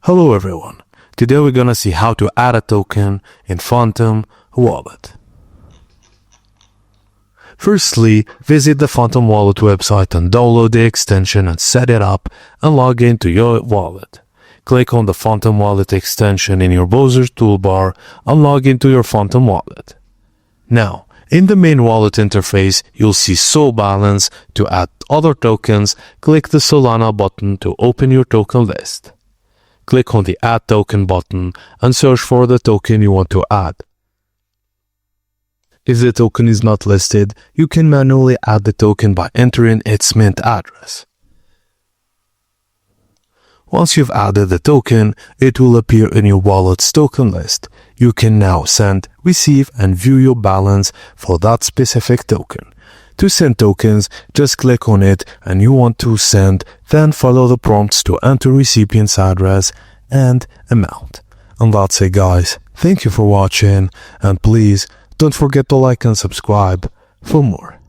Hello everyone, today we're gonna see how to add a token in Phantom Wallet. Firstly, visit the Phantom Wallet website and download the extension and set it up and log into your wallet. Click on the Phantom Wallet extension in your browser's toolbar and log into your Phantom Wallet. Now, in the main wallet interface, you'll see Sol Balance. To add other tokens, click the Solana button to open your token list. Click on the Add Token button and search for the token you want to add. If the token is not listed, you can manually add the token by entering its mint address. Once you've added the token, it will appear in your wallet's token list. You can now send, receive, and view your balance for that specific token. To send tokens, just click on it and you want to send, then follow the prompts to enter recipient's address and amount. And that's it guys. Thank you for watching and please don't forget to like and subscribe for more.